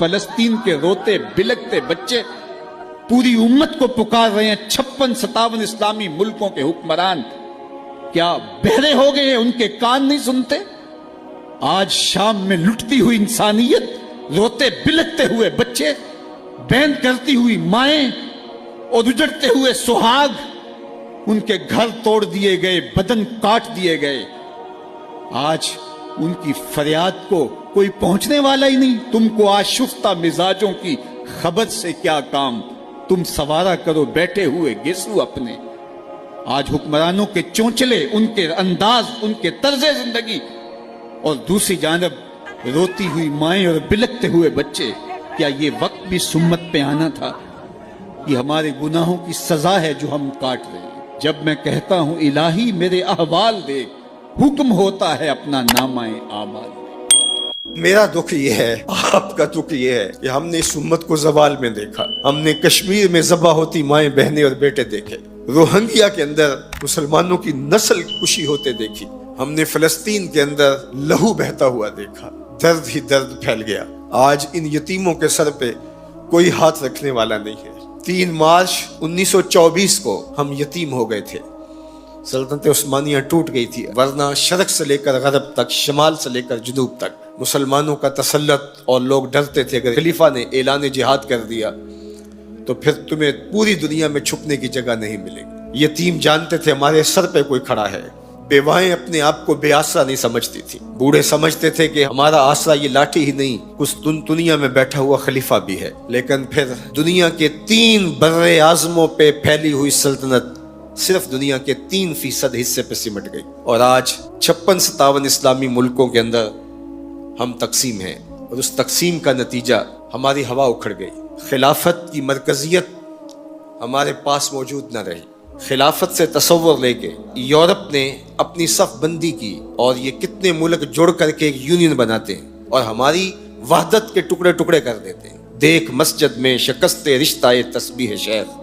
فلسطین کے روتے بلکتے بچے پوری امت کو پکار رہے ہیں. 56-57 اسلامی ملکوں کے حکمران کیا بہرے ہو گئے ہیں؟ ان کے کان نہیں سنتے؟ آج شام میں لٹتی ہوئی انسانیت، روتے بلکتے ہوئے بچے، بین کرتی ہوئی مائیں اور اجڑتے ہوئے سہاگ، ان کے گھر توڑ دیے گئے، بدن کاٹ دیے گئے. آج ان کی فریاد کو کوئی پہنچنے والا ہی نہیں. تم کو آشفتہ مزاجوں کی خبر سے کیا کام؟ تم سوارا کرو بیٹھے ہوئے گیسو اپنے. آج حکمرانوں کے چونچلے، ان کے انداز، ان کے طرز زندگی، اور دوسری جانب روتی ہوئی مائیں اور بلکتے ہوئے بچے. کیا یہ وقت بھی سمت پہ آنا تھا؟ یہ ہمارے گناہوں کی سزا ہے جو ہم کاٹ رہے ہیں. جب میں کہتا ہوں الہی میرے احوال دیکھ، حکم ہوتا ہے اپنا نامہ اعمال. میرا دکھ یہ ہے، آپ کا دکھ یہ ہے کہ ہم نے اس امت کو زوال میں دیکھا. ہم نے کشمیر میں ذبح ہوتی مائیں، بہنیں اور بیٹے دیکھے. روہنگیا کے اندر مسلمانوں کی نسل کشی ہوتے دیکھی. ہم نے فلسطین کے اندر لہو بہتا ہوا دیکھا. درد ہی درد پھیل گیا. آج ان یتیموں کے سر پہ کوئی ہاتھ رکھنے والا نہیں ہے. 3 مارچ 1924 کو ہم یتیم ہو گئے تھے. سلطنت عثمانیہ ٹوٹ گئی تھی، ورنہ شرق سے لے کر غرب تک، شمال سے لے کر جنوب تک مسلمانوں کا تسلط، اور لوگ ڈرتے تھے اگر خلیفہ نے اعلان جہاد کر دیا تو پھر تمہیں پوری دنیا میں چھپنے کی جگہ نہیں ملے گی. یتیم جانتے تھے ہمارے سر پہ کوئی کھڑا ہے. بیوائیں اپنے آپ کو بے آسرا نہیں سمجھتی تھی. بوڑھے سمجھتے تھے کہ ہمارا آسرا یہ لاٹھی ہی نہیں، کچھ دنیا میں بیٹھا ہوا خلیفہ بھی ہے. لیکن پھر دنیا کے 3 بر اعظموں پہ پھیلی ہوئی سلطنت صرف دنیا کے 3% حصے پہ سمٹ گئی. اور آج 56-57 اسلامی ملکوں کے اندر ہم تقسیم ہیں، اور اس تقسیم کا نتیجہ ہماری ہوا اکھڑ گئی. خلافت کی مرکزیت ہمارے پاس موجود نہ رہی. خلافت سے تصور لے کے یورپ نے اپنی صف بندی کی، اور یہ کتنے ملک جڑ کر کے ایک یونین بناتے ہیں اور ہماری وحدت کے ٹکڑے ٹکڑے کر دیتے ہیں. دیکھ مسجد میں شکست رشتہ تسبیح شیخ،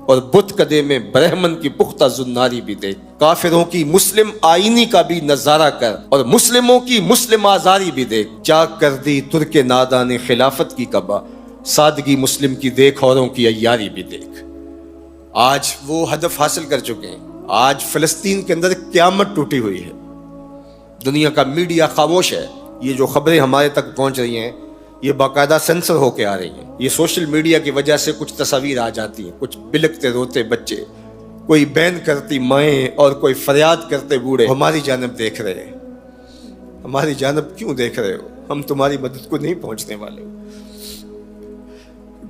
اور بت کدے میں برہمن کی پختہ زناری بھی دیکھ. کافروں کی مسلم آئینی کا بھی نظارہ کر، اور مسلموں کی مسلم آزاری بھی دیکھ. چاک کر دی ترک نادان خلافت کی کبا، سادگی مسلم کی دیکھ اوروں کی عیاری بھی دیکھ. آج وہ ہدف حاصل کر چکے ہیں. آج فلسطین کے اندر قیامت ٹوٹی ہوئی ہے. دنیا کا میڈیا خاموش ہے. یہ جو خبریں ہمارے تک پہنچ رہی ہیں یہ باقاعدہ سینسر ہو کے آ رہی ہیں. یہ سوشل میڈیا کی وجہ سے کچھ تصاویر آ جاتی ہیں، کچھ بلکتے روتے بچے، کوئی بین کرتی مائیں اور کوئی فریاد کرتے بوڑھے ہماری جانب دیکھ رہے ہیں. ہماری جانب کیوں دیکھ رہے ہو؟ ہم تمہاری مدد کو نہیں پہنچنے والے.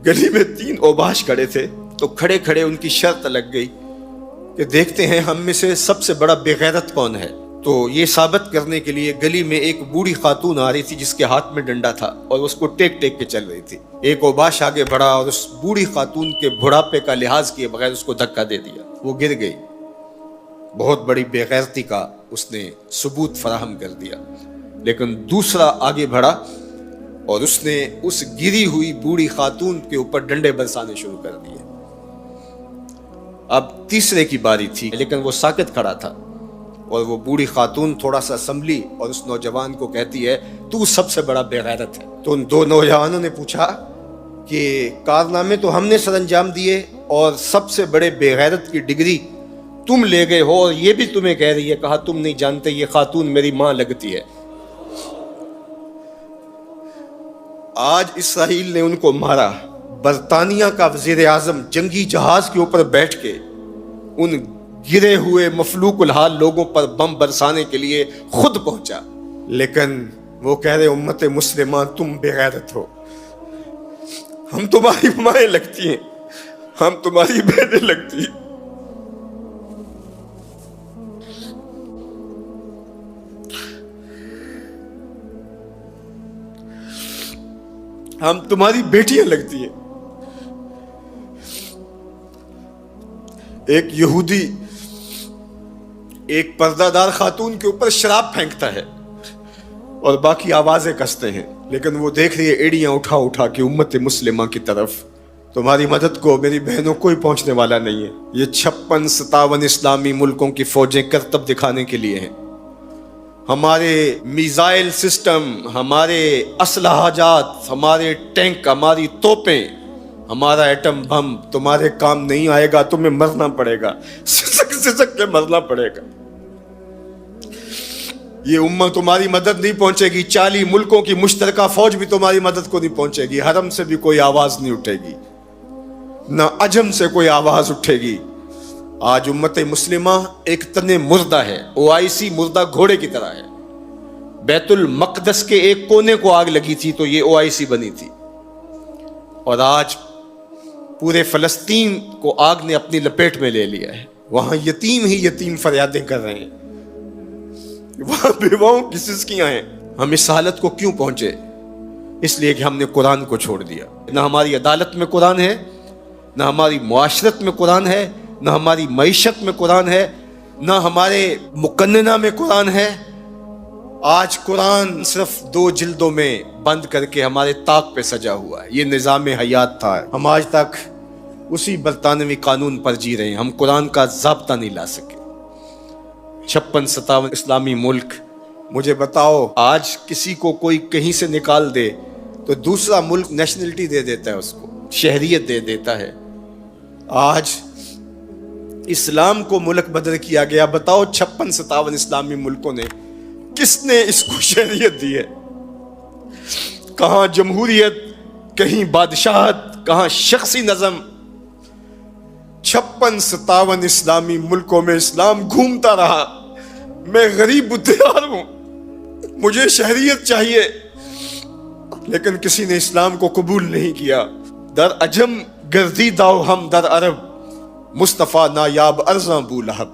گلی میں 3 اوباش کھڑے تھے تو کھڑے کھڑے ان کی شرط لگ گئی کہ دیکھتے ہیں ہم میں سے سب سے بڑا بے غیرت کون ہے. تو یہ ثابت کرنے کے لیے گلی میں ایک بوڑھی خاتون آ رہی تھی جس کے ہاتھ میں ڈنڈا تھا اور اس کو ٹیک ٹیک کے چل رہی تھی. ایک اوباش آگے بڑھا اور اس بوڑھی خاتون کے بڑھاپے کا لحاظ کیے بغیر اس کو دھکا دے دیا. وہ گر گئی. بہت بڑی بے غیرتی کا اس نے ثبوت فراہم کر دیا. لیکن دوسرا آگے بڑھا اور اس نے اس گری ہوئی بوڑھی خاتون کے اوپر ڈنڈے برسانے شروع کر دیے. اب تیسرے کی باری تھی لیکن وہ ساکت کھڑا تھا، اور وہ بوڑھی خاتون تھوڑا سا سنبھلی اور اس نوجوان کو کہتی ہے تو سب سے بڑا بے غیرت ہے. تو ان 2 نوجوانوں نے پوچھا کہ کارنامے تو ہم نے سر انجام دیے اور سب سے بڑے بے غیرت کی ڈگری تم لے گئے ہو، اور یہ بھی تمہیں کہہ رہی ہے. کہا تم نہیں جانتے یہ خاتون میری ماں لگتی ہے. آج اسرائیل نے ان کو مارا. برطانیہ کا وزیر اعظم جنگی جہاز کے اوپر بیٹھ کے ان گرے ہوئے مفلوق الحال لوگوں پر بم برسانے کے لیے خود پہنچا. لیکن وہ کہہ رہے امت مسلمہ تم بے غیرت ہو. ہم تمہاری مائیں لگتی ہیں، ہم تمہاری بہنیں لگتی ہیں. ہم تمہاری بیٹیاں لگتی ہیں. ایک یہودی ایک پردہ دار خاتون کے اوپر شراب پھینکتا ہے اور باقی آوازیں کستے ہیں، لیکن وہ دیکھ رہی ہے ایڑیاں اٹھا اٹھا کے امت مسلمہ کی طرف. تمہاری مدد کو میری بہنوں کوئی پہنچنے والا نہیں ہے. یہ 56-57 اسلامی ملکوں کی فوجیں کرتب دکھانے کے لیے ہیں. ہمارے میزائل سسٹم، ہمارے اسلحہ جات، ہمارے ٹینک، ہماری توپیں، ہمارا ایٹم بم تمہارے کام نہیں آئے گا، تمہیں مرنا پڑے گا، سسک کے مرنا پڑے گا۔ یہ امت تمہاری مدد نہیں پہنچے گی، 40 ملکوں کی مشترکہ فوج بھی تمہاری مدد کو نہیں پہنچے گی، حرم سے بھی کوئی آواز نہیں اٹھے گی، نہ عجم سے کوئی آواز اٹھے گی۔ آج امت مسلمہ ایک تن مردہ ہے، OIC مردہ گھوڑے کی طرح ہے۔ بیت المقدس کے ایک کونے کو آگ لگی تھی تو یہ OIC بنی تھی، اور آج پورے فلسطین کو آگ نے اپنی لپیٹ میں لے لیا ہے۔ وہاں یتیم ہی یتیم فریادیں کر رہے ہیں، وہاں بیواؤں کی سسکیاں ہیں۔ ہم اس حالت کو کیوں پہنچے؟ اس لیے کہ ہم نے قرآن کو چھوڑ دیا۔ نہ ہماری عدالت میں قرآن ہے، نہ ہماری معاشرت میں قرآن ہے، نہ ہماری معیشت میں قرآن ہے، نہ ہمارے مقننہ میں قرآن ہے۔ آج قرآن صرف 2 جلدوں میں بند کر کے ہمارے طاق پہ سجا ہوا ہے۔ یہ نظام حیات تھا، ہم آج تک اسی برطانوی قانون پر جی رہے ہیں، ہم قرآن کا ضابطہ نہیں لا سکے۔ 56-57 اسلامی ملک، مجھے بتاؤ آج کسی کو کوئی کہیں سے نکال دے تو دوسرا ملک نیشنلٹی دے دیتا ہے، اس کو شہریت دے دیتا ہے۔ آج اسلام کو ملک بدر کیا گیا، بتاؤ 56-57 اسلامی ملکوں نے کس نے اس کو شہریت دی ہے؟ کہاں جمہوریت، کہیں بادشاہت، کہاں شخصی نظم۔ 56-57 اسلامی ملکوں میں اسلام گھومتا رہا۔ میں غریب بدیار ہوں، مجھے شہریت چاہیے، لیکن کسی نے اسلام کو قبول نہیں کیا۔ در عجم گردیداؤ ہم در عرب، مصطفیٰ نایاب ارزاں بو لہب۔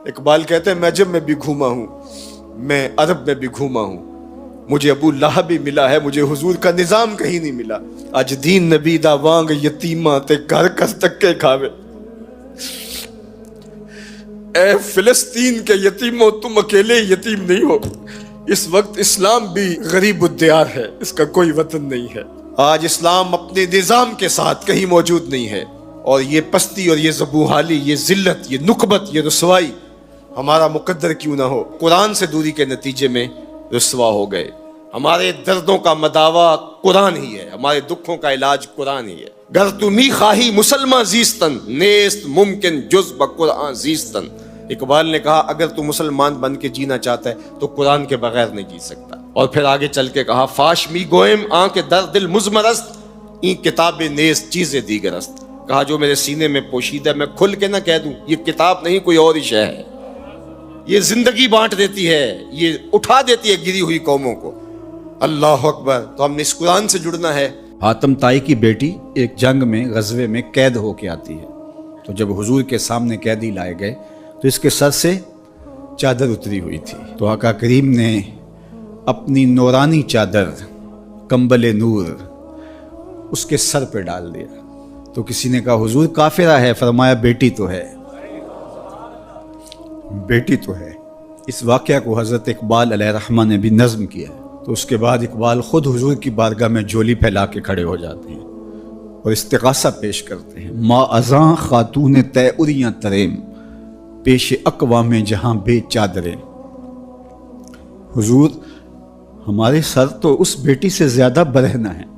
اقبال کہتے ہیں میں عجم میں بھی گھوما ہوں، میں عرب میں بھی گھوما ہوں، مجھے ابو لہب بھی ملا ہے، مجھے حضور کا نظام کہیں نہیں ملا۔ اج دین نبی دا وانگ یتیماں تے گھر کر تکے کھاوے۔ اے فلسطین کے یتیموں، تم اکیلے یتیم نہیں ہو، اس وقت اسلام بھی غریب الدیار ہے، اس کا کوئی وطن نہیں ہے۔ آج اسلام اپنے نظام کے ساتھ کہیں موجود نہیں ہے، اور یہ پستی اور یہ زبوحالی، یہ ذلت، یہ نکبت، یہ رسوائی ہمارا مقدر کیوں نہ ہو، قرآن سے دوری کے نتیجے میں رسوا ہو گئے۔ ہمارے دردوں کا مداوا قرآن ہی ہے، ہمارے دکھوں کا علاج قرآن ہی ہے۔ گر تو می خواہی مسلمان زیستن، نیست ممکن جز بقرآن زیستن۔ اقبال نے کہا اگر تو مسلمان بن کے جینا چاہتا ہے تو قرآن کے بغیر نہیں جی سکتا۔ اور پھر آگے چل کے کہا فاش می گوئم آن کے در دل مزمرست، این کتاب نیست چیز دیگرست۔ کہا جو میرے سینے میں پوشیدہ میں کھل کے نہ کہہ دوں، یہ کتاب نہیں کوئی اور ہی شے ہے، یہ زندگی بانٹ دیتی ہے، یہ اٹھا دیتی ہے گری ہوئی قوموں کو۔ اللہ اکبر۔ تو ہم نے اس قرآن سے جڑنا ہے۔ حاتم طائی کی بیٹی ایک جنگ میں غزوے میں قید ہو کے آتی ہے، تو جب حضور کے سامنے قیدی لائے گئے تو اس کے سر سے چادر اتری ہوئی تھی، تو آقا کریم نے اپنی نورانی چادر کمبل نور اس کے سر پہ ڈال دیا۔ تو کسی نے کہا حضور کافرہ ہے، فرمایا بیٹی تو ہے، بیٹی تو ہے۔ اس واقعہ کو حضرت اقبال علیہ الرحمہ نے بھی نظم کیا ہے۔ تو اس کے بعد اقبال خود حضور کی بارگاہ میں جولی پھیلا کے کھڑے ہو جاتے ہیں اور استغاثہ پیش کرتے ہیں۔ ما ازاں خاتون تے اریاں تریم، پیش اقوام جہاں بے چادریں۔ حضور ہمارے سر تو اس بیٹی سے زیادہ برہنہ ہیں،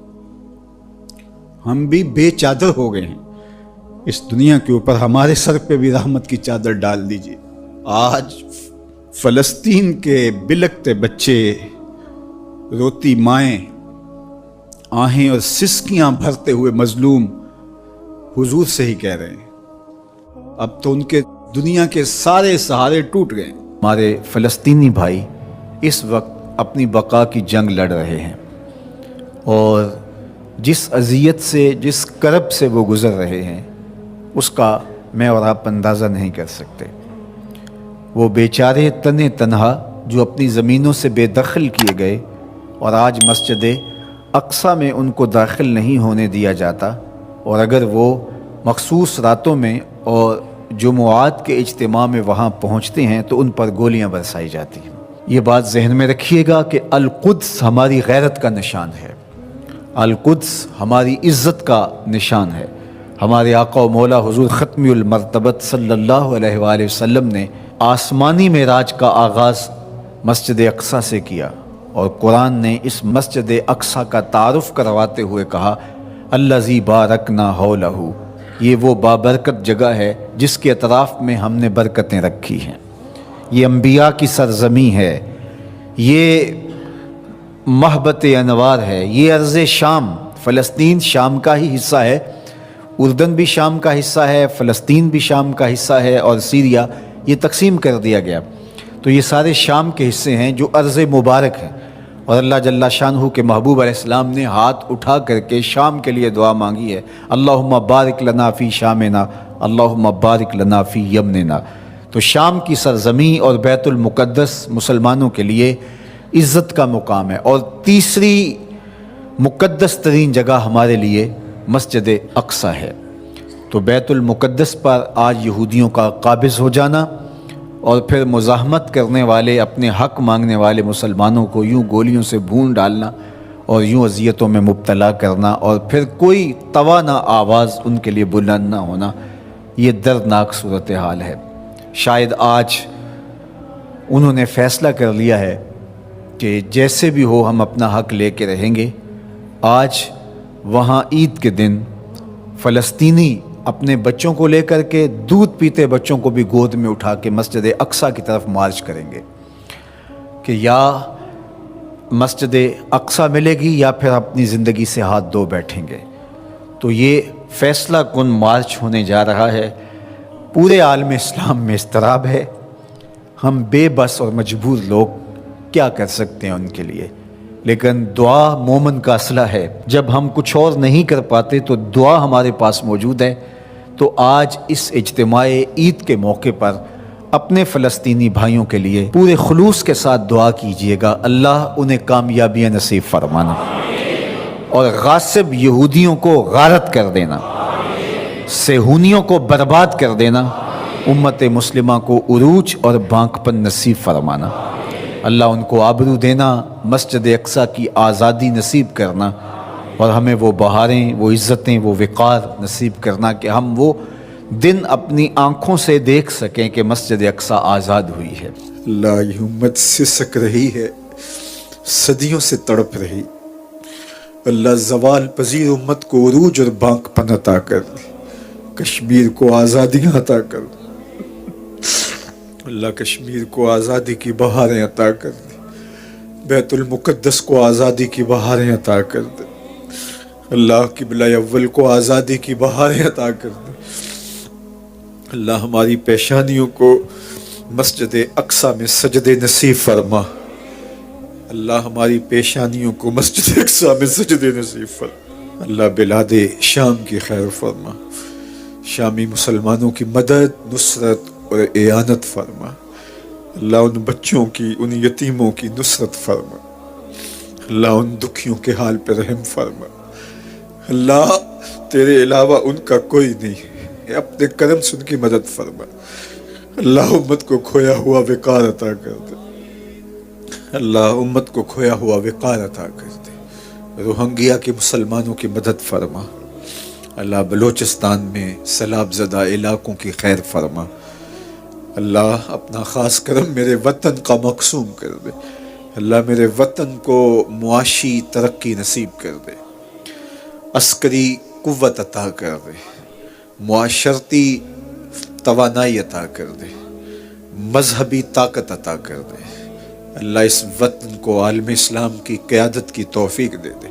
ہم بھی بے چادر ہو گئے ہیں، اس دنیا کے اوپر ہمارے سر پہ بھی رحمت کی چادر ڈال دیجیے۔ آج فلسطین کے بلکتے بچے، روتی مائیں، آہیں اور سسکیاں بھرتے ہوئے مظلوم حضور سے ہی کہہ رہے ہیں۔ اب تو ان کے دنیا کے سارے سہارے ٹوٹ گئے۔ ہمارے فلسطینی بھائی اس وقت اپنی بقا کی جنگ لڑ رہے ہیں، اور جس اذیت سے، جس کرب سے وہ گزر رہے ہیں، اس کا میں اور آپ اندازہ نہیں کر سکتے۔ وہ بیچارے تنے تنہا جو اپنی زمینوں سے بے دخل کیے گئے، اور آج مسجد اقصیٰ میں ان کو داخل نہیں ہونے دیا جاتا، اور اگر وہ مخصوص راتوں میں اور جمعات کے اجتماع میں وہاں پہنچتے ہیں تو ان پر گولیاں برسائی جاتی ہیں۔ یہ بات ذہن میں رکھیے گا کہ القدس ہماری غیرت کا نشان ہے، القدس ہماری عزت کا نشان ہے۔ ہمارے آقا و مولا حضور ختم المرتبت صلی اللہ علیہ وآلہ وسلم نے آسمانی معراج کا آغاز مسجد اقصیٰ سے کیا، اور قرآن نے اس مسجد اقصیٰ کا تعارف کرواتے ہوئے کہا الذی بارکنا حولہ، یہ وہ بابرکت جگہ ہے جس کے اطراف میں ہم نے برکتیں رکھی ہیں۔ یہ انبیاء کی سرزمین ہے، یہ محبت انوار ہے، یہ ارض شام، فلسطین شام کا ہی حصہ ہے، اردن بھی شام کا حصہ ہے، فلسطین بھی شام کا حصہ ہے، اور سیریا یہ تقسیم کر دیا گیا۔ تو یہ سارے شام کے حصے ہیں جو ارض مبارک ہیں، اور اللہ جل شانہ کے محبوب علیہ السلام نے ہاتھ اٹھا کر کے شام کے لیے دعا مانگی ہے، اللہم بارک لنا فی شامنا، اللہم بارک لنا فی یمننا۔ تو شام کی سرزمین اور بیت المقدس مسلمانوں کے لیے عزت کا مقام ہے۔ اور تیسری مقدس ترین جگہ ہمارے لیے مسجد اقصیٰ ہے۔ تو بیت المقدس پر آج یہودیوں کا قابض ہو جانا، اور پھر مزاحمت کرنے والے، اپنے حق مانگنے والے مسلمانوں کو یوں گولیوں سے بھون ڈالنا اور یوں اذیتوں میں مبتلا کرنا، اور پھر کوئی توانا آواز ان کے لیے بلند نہ ہونا، یہ دردناک صورتحال ہے۔ شاید آج انہوں نے فیصلہ کر لیا ہے کہ جیسے بھی ہو ہم اپنا حق لے کے رہیں گے۔ آج وہاں عید کے دن فلسطینی اپنے بچوں کو لے کر کے، دودھ پیتے بچوں کو بھی گود میں اٹھا کے مسجد اقصیٰ کی طرف مارچ کریں گے کہ یا مسجد اقصیٰ ملے گی یا پھر اپنی زندگی سے ہاتھ دھو بیٹھیں گے۔ تو یہ فیصلہ کن مارچ ہونے جا رہا ہے۔ پورے عالم اسلام میں اضطراب ہے، ہم بے بس اور مجبور لوگ کیا کر سکتے ہیں ان کے لیے، لیکن دعا مومن کا اسلحہ ہے۔ جب ہم کچھ اور نہیں کر پاتے تو دعا ہمارے پاس موجود ہے۔ تو آج اس اجتماع عید کے موقع پر اپنے فلسطینی بھائیوں کے لیے پورے خلوص کے ساتھ دعا کیجیے گا، اللہ انہیں کامیابیاں نصیب فرمانا اور غاصب یہودیوں کو غارت کر دینا، صہیونیوں کو برباد کر دینا، امت مسلمہ کو عروج اور بانکپن نصیب فرمانا، اللہ ان کو آبرو دینا، مسجد اقصیٰ کی آزادی نصیب کرنا، اور ہمیں وہ بہاریں، وہ عزتیں، وہ وقار نصیب کرنا کہ ہم وہ دن اپنی آنکھوں سے دیکھ سکیں کہ مسجد اقصیٰ آزاد ہوئی ہے۔ اللہ یہ امت سسک رہی ہے، صدیوں سے تڑپ رہی، اللہ زوال پذیر امت کو عروج اور بانک پن عطا کر، کشمیر کو آزادیاں عطا کر، اللہ کشمیر کو آزادی کی بہاریں عطا کر دے، بیت المقدس کو آزادی کی بہاریں عطا کر دے، اللہ قبلہ اول کو آزادی کی بہاریں عطا کر دے، اللہ ہماری پیشانیوں کو مسجد اقصیٰ میں سجدے نصیب فرما، اللہ ہماری پیشانیوں کو مسجد اقصیٰ میں سجدے نصیب فرما، اللہ بلاد شام کی خیر فرما، شامی مسلمانوں کی مدد، نصرت اور اعانت فرما، اللہ ان بچوں کی، ان یتیموں کی نصرت فرما، اللہ ان دکھیوں کے حال پہ رحم فرما، اللہ تیرے علاوہ ان کا کوئی نہیں، اپنے کرم سے ان کی مدد فرما، اللہ امت کو کھویا ہوا وقار عطا کر دے، اللہ امت کو کھویا ہوا وقار عطا کر دے، روہنگیا کے مسلمانوں کی مدد فرما، اللہ بلوچستان میں سیلاب زدہ علاقوں کی خیر فرما، اللہ اپنا خاص کرم میرے وطن کا مقسوم کر دے، اللہ میرے وطن کو معاشی ترقی نصیب کر دے، عسکری قوت عطا کر دے، معاشرتی توانائی عطا کر دے، مذہبی طاقت عطا کر دے، اللہ اس وطن کو عالم اسلام کی قیادت کی توفیق دے دے،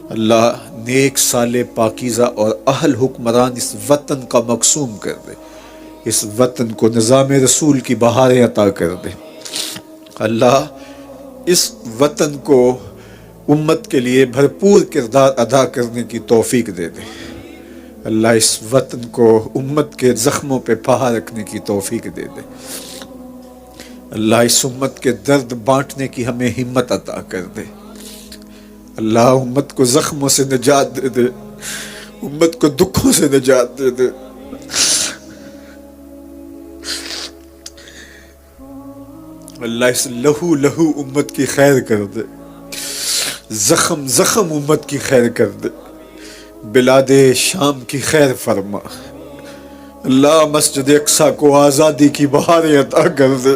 اللہ نیک صالح پاکیزہ اور اہل حکمران اس وطن کا مقسوم کر دے، اس وطن کو نظام رسول کی بہاریں عطا کر دے، اللہ اس وطن کو امت کے لیے بھرپور کردار ادا کرنے کی توفیق دے دے، اللہ اس وطن کو امت کے زخموں پہ پہا رکھنے کی توفیق دے دے، اللہ اس امت کے درد بانٹنے کی ہمیں ہمت عطا کر دے، اللہ امت کو زخموں سے نجات دے دے، امت کو دکھوں سے نجات دے دے، اللہ اس لہو لہو امت کی خیر کر دے، زخم زخم امت کی خیر کر دے، بلاد شام کی خیر فرما، اللہ مسجد اقصیٰ کو آزادی کی بہاریں عطا کر دے،